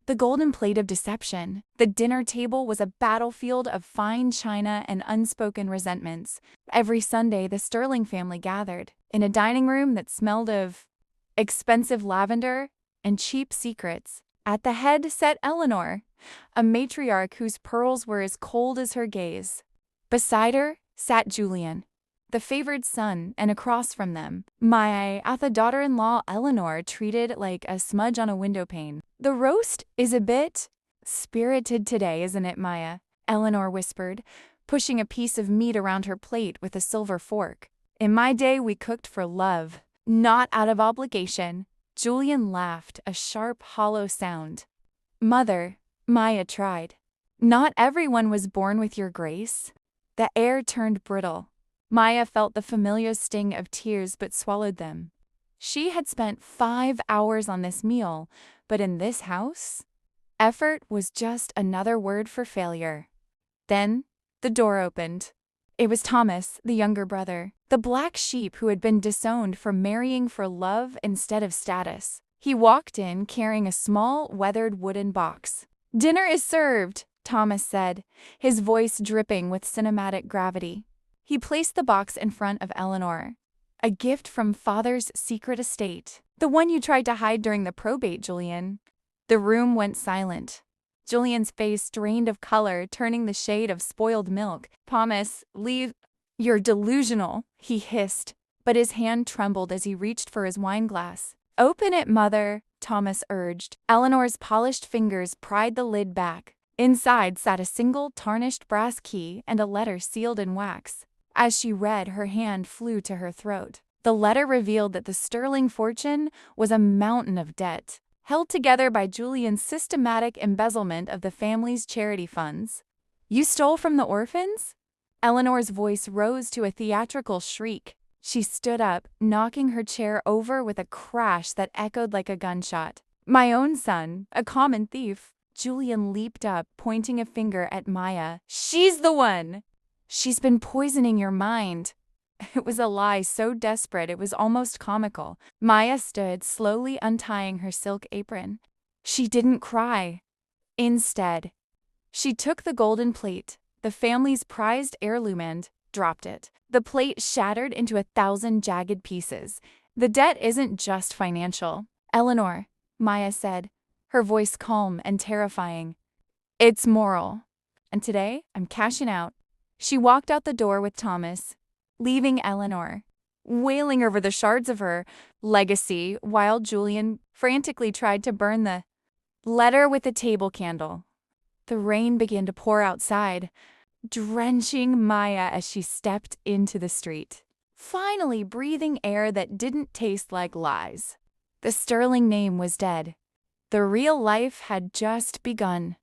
The golden plate of deception. The dinner table was a battlefield of fine china and unspoken resentments. Every Sunday, the Sterling family gathered in a dining room that smelled of expensive lavender and cheap secrets. At the head sat Eleanor, a matriarch whose pearls were as cold as her gaze. Beside her sat Julian, the favored son, and across from them, my daughter-in-law Eleanor, treated like a smudge on a windowpane. "The roast is a bit spirited today, isn't it, Maya?" Eleanor whispered, pushing a piece of meat around her plate with a silver fork. "In my day, we cooked for love, not out of obligation." Julian laughed, a sharp, hollow sound. "Mother," Maya tried, "not everyone was born with your grace." The air turned brittle. Maya felt the familiar sting of tears but swallowed them. She had spent 5 hours on this meal, but in this house, effort was just another word for failure. Then the door opened. It was Thomas, the younger brother, the black sheep who had been disowned for marrying for love instead of status. He walked in carrying a small, weathered wooden box. "Dinner is served," Thomas said, his voice dripping with cinematic gravity. He placed the box in front of Eleanor. "A gift from Father's secret estate. The one you tried to hide during the probate, Julian." The room went silent. Julian's face drained of color, turning the shade of spoiled milk. "Thomas, leave." "You're delusional," he hissed, but his hand trembled as he reached for his wine glass. "Open it, Mother," Thomas urged. Eleanor's polished fingers pried the lid back. Inside sat a single tarnished brass key and a letter sealed in wax. As she read, her hand flew to her throat. The letter revealed that the Sterling fortune was a mountain of debt, held together by Julian's systematic embezzlement of the family's charity funds. "You stole from the orphans?" Eleanor's voice rose to a theatrical shriek. She stood up, knocking her chair over with a crash that echoed like a gunshot. "My own son, a common thief." Julian leaped up, pointing a finger at Maya. "She's the one! She's been poisoning your mind." It was a lie so desperate it was almost comical. Maya stood, slowly untying her silk apron. She didn't cry. Instead, she took the golden plate, the family's prized heirloom, and dropped it. The plate shattered into 1,000 jagged pieces. "The debt isn't just financial, Eleanor," Maya said, her voice calm and terrifying. "It's moral. And today, I'm cashing out." She walked out the door with Thomas, leaving Eleanor wailing over the shards of her legacy while Julian frantically tried to burn the letter with a table candle. The rain began to pour outside, drenching Maya as she stepped into the street, finally breathing air that didn't taste like lies. The Sterling name was dead. The real life had just begun.